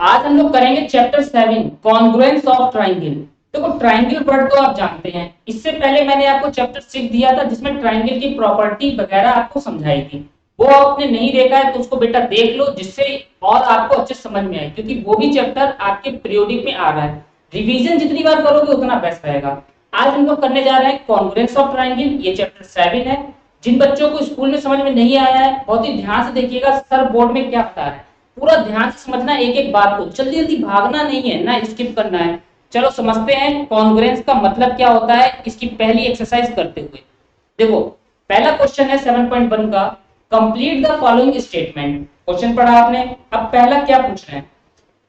आज हम लोग करेंगे चैप्टर 7 कॉन्ग्रुएंस ऑफ ट्राइंगल। देखो ट्राइंगल वर्ड तो आप जानते हैं, इससे पहले मैंने आपको चैप्टर 6 दिया था जिसमें ट्राइंगल की प्रॉपर्टी वगैरह आपको समझाई थी। वो आपने नहीं देखा है तो उसको बेटा देख लो, जिससे और आपको अच्छे समझ में आए, क्योंकि वो भी चैप्टर आपके पीरियोडिक में आ रहा है। रिवीजन जितनी बार करोगे उतना बेस्ट रहेगा। आज हम लोग करने जा रहे हैं कॉन्ग्रुएंस ऑफ ट्राइंगल, ये चैप्टर 7 है। जिन बच्चों को स्कूल में समझ में नहीं आया है बहुत ही ध्यान से देखिएगा सर बोर्ड में क्या बता रहे हैं, पूरा ध्यान से समझना एक एक बात को, जल्दी जल्दी भागना नहीं है ना, स्किप करना है। चलो समझते हैं कॉन्ग्रुएंस का मतलब क्या होता है, इसकी पहली एक्सरसाइज करते हुए। देखो पहला क्वेश्चन है 7.1 का, complete the following statement. Question पढ़ा आपने, अब पहला क्या पूछ रहे हैं,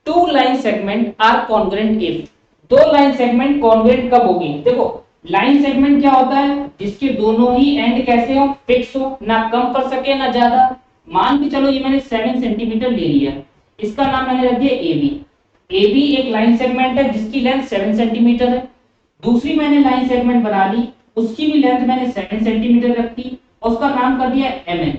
two line segment are congruent if. दो लाइन सेगमेंट कॉन्ग्रुएंट कब होगी। देखो लाइन सेगमेंट क्या होता है, जिसके दोनों ही एंड कैसे हो, फिक्स हो, ना कम कर सके ना ज्यादा। मान के चलो ये मैंने 7 सेंटीमीटर ले लिया, इसका नाम मैंने रख दिया ए बी। ए बी एक लाइन सेगमेंट है जिसकी लेंथ 7 सेंटीमीटर है। दूसरी मैंने लाइन सेगमेंट बना ली, उसकी भी लेंथ मैंने 7 सेंटीमीटर रखी और उसका नाम कर दिया एम एन।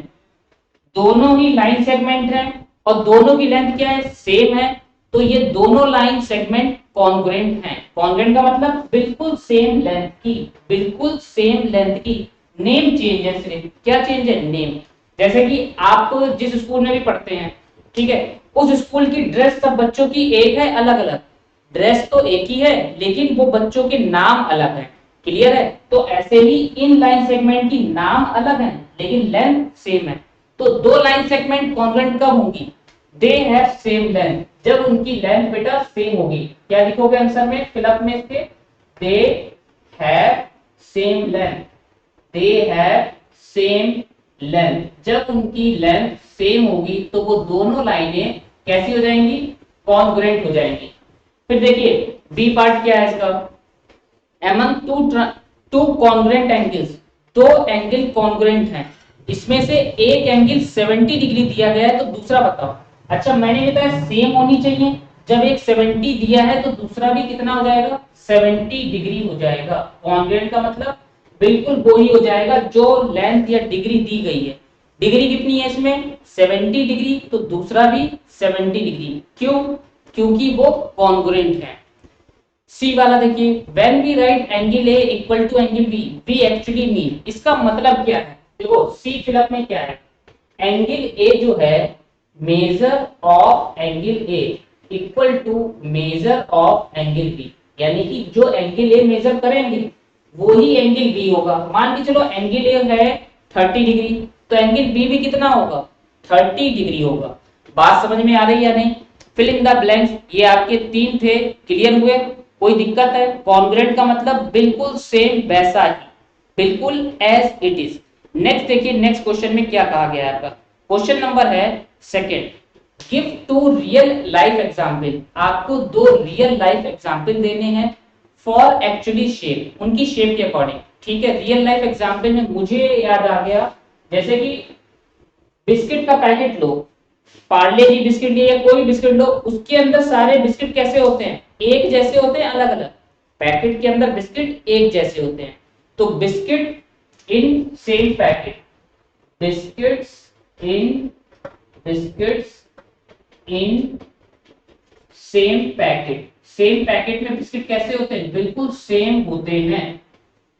दोनों ही लाइन सेगमेंट है और दोनों की लेंथ क्या है, सेम है। तो ये दोनों लाइन सेगमेंट कॉन्ग्रुएंट हैं। कॉन्ग्रुएंट का मतलब बिल्कुल सेम लेंथ की, बिल्कुल सेम लेंथ की। नेम चेंज है, सिर्फ क्या चेंज है, नेम। जैसे कि आप जिस स्कूल में भी पढ़ते हैं, ठीक है, उस स्कूल की ड्रेस सब बच्चों की एक है, अलग अलग। ड्रेस तो एक ही है लेकिन वो बच्चों के नाम अलग है। क्लियर है। तो ऐसे ही इन लाइन सेगमेंट की नाम अलग है लेकिन लेंथ सेम है। तो दो लाइन सेगमेंट कॉन्ग्रुएंट कब होंगी, दे हैव सेम लेंथ, जब उनकी लेंथ बेटा सेम होगी। क्या लिखोगे आंसर में, फिलअप में इसके, they have same length, they have same length. जब उनकी लेंथ सेम होगी तो वो दोनों लाइनें कैसी हो जाएंगी, कॉन्ग्रुएंट हो जाएंगी। फिर देखिए बी पार्ट क्या है इसका, among टू कॉन्ग्रुएंट एंगल्स, दो एंगल कॉन्ग्रुएंट हैं, इसमें से एक एंगल 70 डिग्री दिया गया है तो दूसरा बताओ। अच्छा मैंने बताया सेम होनी चाहिए, जब एक 70 दिया है तो दूसरा भी कितना हो जाएगा, 70 डिग्री हो जाएगा। कॉन्ग्रुएंट का मतलब बिल्कुल वो ही हो जाएगा जो लेंथ या डिग्री दी गई है। डिग्री कितनी है इसमें, 70 डिग्री, तो दूसरा भी 70 डिग्री। क्यों, क्योंकि वो कॉन्ग्रुएंट है। सी वाला देखिए, when we write angle A equal to angle B we actually mean, इसका मतलब क्या है। देखो सी फिलअप में क्या है, एंगल ए जो है measure of angle A equal to measure of angle B, यानी कि जो एंगल ए मेजर करेंगे वो ही एंगल बी होगा। मान के चलो एंगल ए है 30 डिग्री तो एंगल बी भी कितना होगा, 30 डिग्री होगा। बात समझ में आ रही है या नहीं। फिल इन द ब्लैंक्स, ये आपके तीन थे, क्लियर हुए, कोई दिक्कत है। कॉन्ग्रुएंट का मतलब बिल्कुल सेम वैसा ही, बिल्कुल एज इट इज। नेक्स्ट देखिए, नेक्स्ट क्वेश्चन में क्या कहा गया है आपका, क्वेश्चन नंबर है second, give two real life example. आपको दो रियल लाइफ एग्जांपल देने हैं फॉर एक्चुअली शेप, उनकी शेप के अकॉर्डिंग। ठीक है, रियल लाइफ एग्जांपल में मुझे याद आ गया, जैसे कि बिस्किट का पैकेट लो, पार्ले जी बिस्किट या कोई भी बिस्किट लो, उसके अंदर सारे बिस्किट कैसे होते हैं, एक जैसे होते हैं, अलग अलग। पैकेट के अंदर बिस्किट एक जैसे होते हैं। तो biscuit in same packet, biscuits in, biscuits in same packet, same packet में बिस्किट कैसे होते हैं, बिल्कुल सेम होते हैं,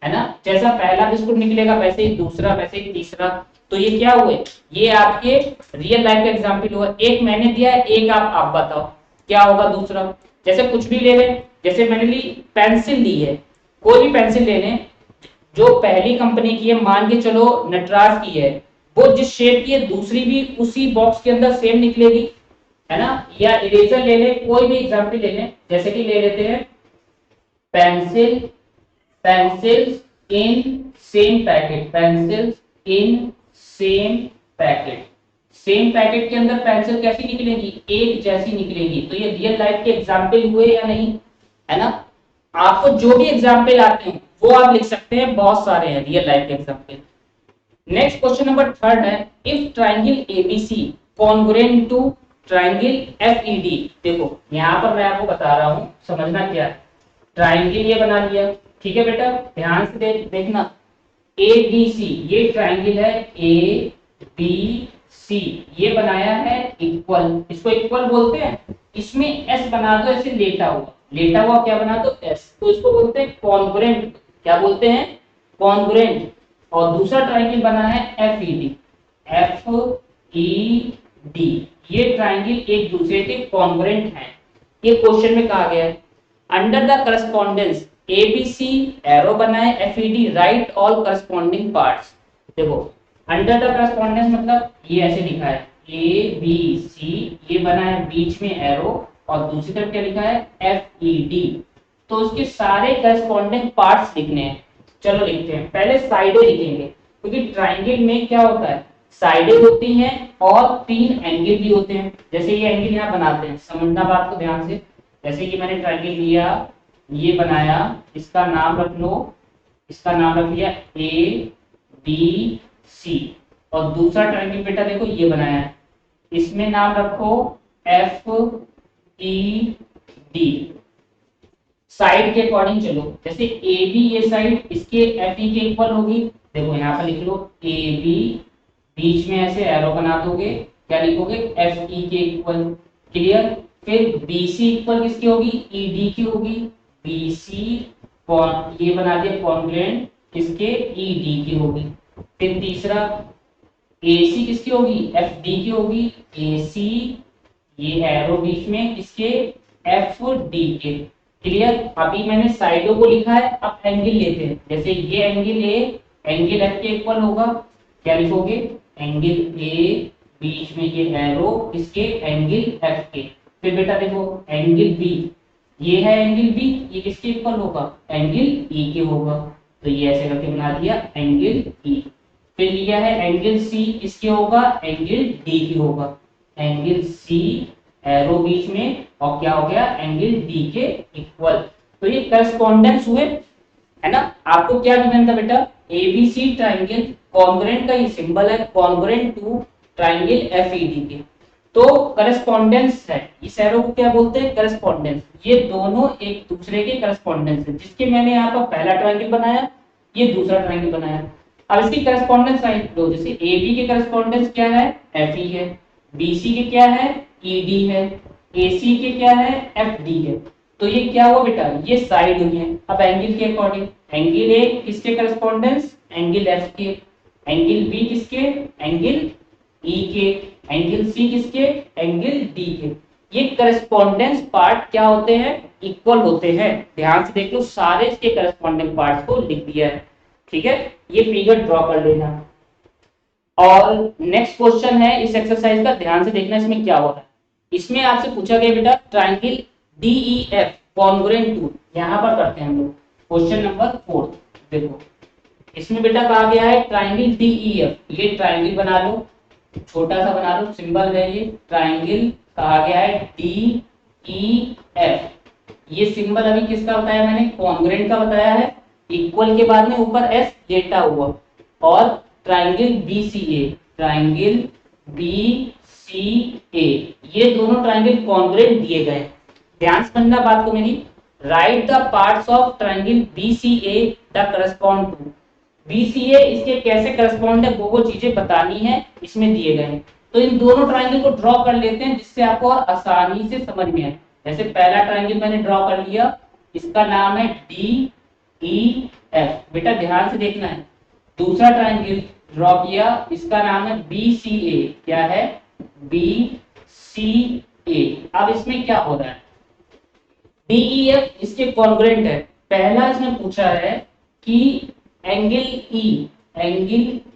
है ना। जैसा पहला बिस्कुट निकलेगा वैसे ही दूसरा, वैसे ही तीसरा। तो ये क्या हुए, ये आपके रियल लाइफ का एग्जांपल हुआ। एक मैंने दिया है, एक आप बताओ क्या होगा दूसरा। जैसे कुछ भी ले लें, जैसे मैंने ली पेंसिल ली है, कोई भी पेंसिल ले लें जो पहली कंपनी की है, मान के चलो नटराज की है, वो जिस शेप की है दूसरी भी उसी बॉक्स के अंदर सेम निकलेगी, है ना। या इरेजर ले लें, कोई भी एग्जांपल ले लें, जैसे कि ले लेते हैं pencil, pencils in same packet, pencils in same packet. Same packet के अंदर पेंसिल कैसी निकलेगी, एक जैसी निकलेगी। तो ये रियल लाइफ के एग्जांपल हुए या नहीं, है ना। आपको जो भी एग्जांपल आते हैं वो आप लिख सकते हैं, बहुत सारे हैं रियल लाइफ के example. Next question number third है, if triangle ABC congruent to triangle FED. देखो यहाँ पर मैं आपको बता रहा हूँ, समझना क्या है। ट्राइंगल ये बना लिया, ठीक है बेटा, ध्यान से देखना, ए बी सी ये ट्राइंगल है, ए बी सी ये बनाया है इक्वल, इसको इक्वल बोलते हैं। इसमें एस बना दो ऐसे लेटा हुआ क्या बना दो एस, तो इसको बोलते हैं कॉन्ग्रुएंट। क्या बोलते हैं? कॉन्ग्रुएंट। और दूसरा ट्राइंगल बना है F E D, F E D, ये ट्राइंगल एक दूसरे के कॉन्ग्रुएंट हैं। ये क्वेश्चन में कहा गया है under the correspondence ABC arrow बनाए FED write all corresponding parts. देखो अंडर द करस्पॉन्डेंस मतलब ये ऐसे लिखा है ए बी सी, ये बना है बीच में एरो और दूसरी तरफ क्या लिखा है एफ ई डी। तो उसके सारे करस्पॉन्डिंग पार्ट्स लिखने हैं। चलो लिखते हैं, पहले साइडें लिखेंगे क्योंकि ट्राइंगल में क्या होता है साइडें होती हैं और 3 एंगल भी होते हैं। जैसे ये एंगल यहाँ बनाते हैं, समझना बात को ध्यान से। जैसे कि मैंने ट्राइंगल लिया, ये बनाया, इसका नाम रख लो, इसका नाम रख लिया ए बी सी। और दूसरा ट्राइंगल बेटा देखो ये बनाया है, इसमें नाम रखो एफ ई डी। साइड के अकॉर्डिंग चलो, जैसे ए बी ये साइड इसके एफ ई के इक्वल होगी। देखो यहाँ पर लिख लो ए बी, बीच में ऐसे एरो बना दोगे, क्या लिखोगे एफ ई के इक्वल। क्लियर? फिर बी सी इक्वल किसकी होगी ई डी की होगी, बी सी ये बना दिया कॉन्ग्रुएंट किसके ई डी की होगी। फिर तीसरा ए सी किसकी होगी एफ डी की होगी, ए सी ये एरो बीच में किसके एफ डी के। क्लियर? अभी मैंने साइडों को लिखा है, अब एंगल लेते हैं। जैसे ये एंगल ए एंगल एफ के इक्वल होगा, क्या लिखोगे एंगल ए बीच में ये एरो इसके एंगल एफ के। फिर बेटा देखो एंगल बी, ये है एंगल बी, ये किसके इक्वल होगा एंगल ई के होगा। तो ये ऐसे करके बना दिया एंगल ई। फिर लिया है एंगल सी, किसके होगा एंगल डी की होगा, एंगल सी एरो बीच में और क्या हो गया एंगल डी के इक्वल। तो ये करस्पॉन्डेंस हुए, है ना। आपको क्या गिवन था बेटा एबीसी ट्राइंगल कॉन्ग्रुएंट का ये सिंबल है कॉन्ग्रुएंट टू ट्राइंगल एफईडी के। तो करस्पॉन्डेंस है, इस एरो को क्या बोलते हैं करस्पॉन्डेंस। ये दोनों एक दूसरे के करस्पॉन्डेंस है, जिसके मैंने यहाँ पर पहला ट्राइंगल बनाया, ये दूसरा ट्राइंगल बनाया। अब इसकी करस्पॉन्डेंस साइड लो, जैसे ए बी के करस्पॉन्डेंस क्या है एफ ई है, बी सी के क्या है ई डी है, ए सी के क्या है एफ डी है। तो ये क्या हुआ बेटा ये साइड हुई है। अब एंगल के अकॉर्डिंग एंगल ए किसके करस्पॉन्डेंस एंगल एफ के, एंगल बी किसके एंगल ई के, एंगल सी किसके एंगल डी के। ये करस्पॉन्डेंस पार्ट क्या होते हैं इक्वल होते हैं। ध्यान से देख लो सारे इसके करस्पॉन्डिंग पार्ट्स को लिख दिया है। ठीक है, ये फिगर ड्रॉ कर लेना। और नेक्स्ट क्वेश्चन है इस एक्सरसाइज का, ध्यान से देखना इसमें क्या हो रहा है। इसमें आपसे पूछा गया बेटा ट्राइंगल डीईएफ कॉन्ग्रुएंट टू, यहां पर करते हैं हम लोग क्वेश्चन नंबर 4। देखो इसमें बेटा कहा गया है ट्राइंगल डीईएफ, ये ट्राइंगल बना लो, छोटा सा बना लो, सिंबल है ये ट्राइंगल, कहा गया है डीईएफ। ये सिंबल अभी किसका बताया मैंने कॉन्ग्रुएंट का बताया है, इक्वल के बाद में ऊपर एस लेटा हुआ। और ट्राइंगल बीसीए, ट्राइंगल बीसीए, ये दोनों ट्राइंगल कॉन्ग्रुएंट दिए गए। ध्यान से समझना बात को मेरी। Write the parts of triangle BCA the correspond to. BCA इसके कैसे करस्पॉन्ड है वो चीजें बतानी है, इसमें दिए गए हैं। तो इन दोनों ट्राइंगल को ड्रॉ कर लेते हैं जिससे आपको और आसानी से समझ में आए। जैसे पहला ट्राइंगल मैंने ड्रॉ कर लिया, इसका नाम है डी ई एफ, बेटा ध्यान से देखना है। दूसरा ट्राइंगल ड्रॉ किया, इसका नाम है बी सी ए, क्या है बी सी ए। अब इसमें क्या हो रहा है डीईएफ इसके कॉन्ग्रुएंट है। पहला इसमें पूछा है कि एंगल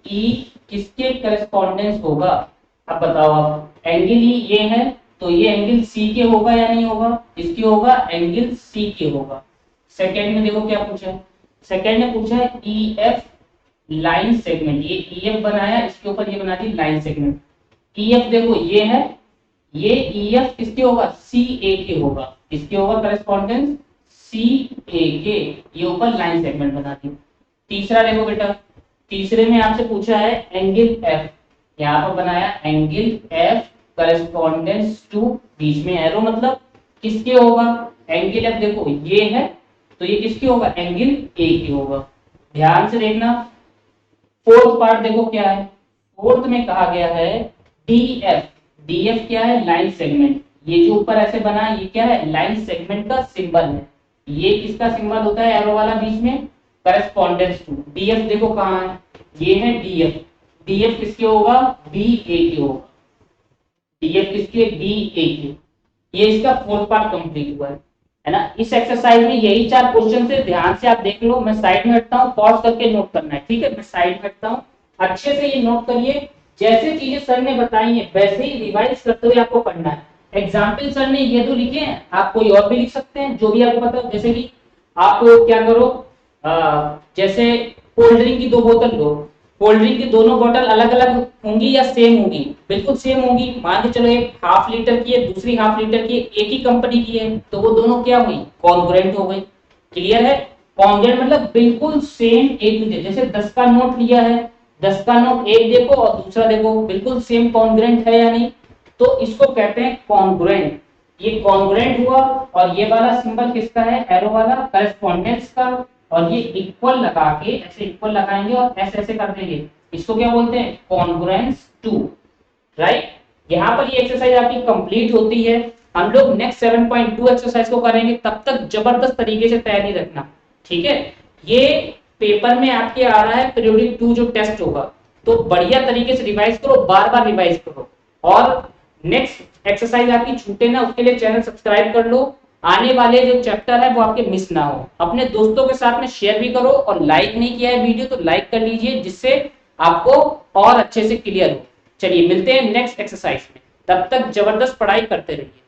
ई किसके करस्पॉन्डेंस होगा। अब बताओ आप, एंगल ई ये है तो ये एंगल सी के होगा या नहीं होगा, इसके होगा एंगल सी के होगा। सेकेंड में देखो क्या पूछा है, सेकेंड में पूछा है ई एफ लाइन सेगमेंट, ये ई एफ बनाया, इसके ऊपर ये बना दी लाइन सेगमेंट। ई एफ देखो ये है, ये ई एफ किसके होगा सी ए के होगा, इसके होगा करस्पॉन्डेंस सी ए के, ये ऊपर लाइन सेगमेंट बना दी। तीसरा देखो बेटा, तीसरे में आपसे पूछा है एंगल एफ, यहाँ पर बनाया एंगल एफ करस्पॉन्डेंस टू, बीच में एरो मतलब किसके होगा एंगल एफ, देखो ये है तो ये किसके होगा एंगल ए की होगा। ध्यान से देखना। फोर्थ पार्ट देखो क्या है, फोर्थ में कहा गया है डी एफ, डी एफ क्या है लाइन सेगमेंट, ये जो ऊपर ऐसे बना है ये क्या है, लाइन सेगमेंट का सिंबल है। ये किसका सिंबल होता है एरो वाला बीच में, करस्पॉन्डेंस टू। डीएफ देखो कहाँ है, ये है डीएफ। डीएफ किसके होगा, बी ए के होगा। डीएफ किसके, बी ए के। ये इसका फोर्थ पार्ट कंप्लीट हुआ है ना। इस एक्सरसाइज में यही 4 क्वेश्चन से ध्यान से आप देख लो। मैं साइड में हटता हूँ, पॉज करके नोट करना है, ठीक है। मैं साइड में हटता हूँ, अच्छे से ये नोट करिए। जैसे चीजें सर ने बताई है वैसे ही रिवाइज करते हुए आपको पढ़ना है। एग्जाम्पल सर ने ये तो लिखे हैं, आप कोई और भी लिख सकते हैं जो भी आपको पता हो। जैसे कि आप क्या करो, जैसे कोल्ड ड्रिंक की 2 बोतल लो, कोल्ड ड्रिंक की दोनों बोतल अलग अलग होंगी या सेम होंगी, बिल्कुल सेम होंगी। मान के चलो एक हाफ लीटर की है, दूसरी हाफ लीटर की है, एक ही कंपनी की है, तो वो दोनों क्या हुई, कॉन्ग्रुएंट हो गई। क्लियर है। कॉन्ग्रुएंट मतलब बिल्कुल सेम एक दूसरे। जैसे 10 का नोट लिया है, 10 का नोट एक देखो और दूसरा देखो, बिल्कुल सेम कॉन्ग्रुएंट है या नहीं, तो इसको कहते हैं कॉन्ग्रुएंट। ये कॉन्ग्रुएंट हुआ। और ये वाला सिंबल किसका है, एरो वाला, करस्पॉन्डेंस का। और ये इक्वल लगा के ऐसे इक्वल लगाएंगे और ऐसे ऐसे कर देंगे, इसको क्या बोलते हैं, कॉन्ग्रुएंस टू। राइट। यहाँ पर ये एक्सरसाइज आपकी कंप्लीट होती है। हम लोग नेक्स्ट 7.2 एक्सरसाइज को करेंगे, तब तक जबरदस्त तरीके से तैयारी रखना, ठीक है। ये पेपर में आपके आ रहा है पीरियोडिक 2 जो टेस्ट होगा, तो बढ़िया तरीके से रिवाइज करो, बार बार रिवाइज करो। और नेक्स्ट एक्सरसाइज आपकी छूटे ना, उसके लिए चैनल सब्सक्राइब कर लो। आने वाले जो चैप्टर है वो आपके मिस ना हो। अपने दोस्तों के साथ में शेयर भी करो, और लाइक नहीं किया है वीडियो तो लाइक कर लीजिए, जिससे आपको और अच्छे से क्लियर हो। चलिए मिलते हैं नेक्स्ट एक्सरसाइज में, तब तक जबरदस्त पढ़ाई करते रहिए।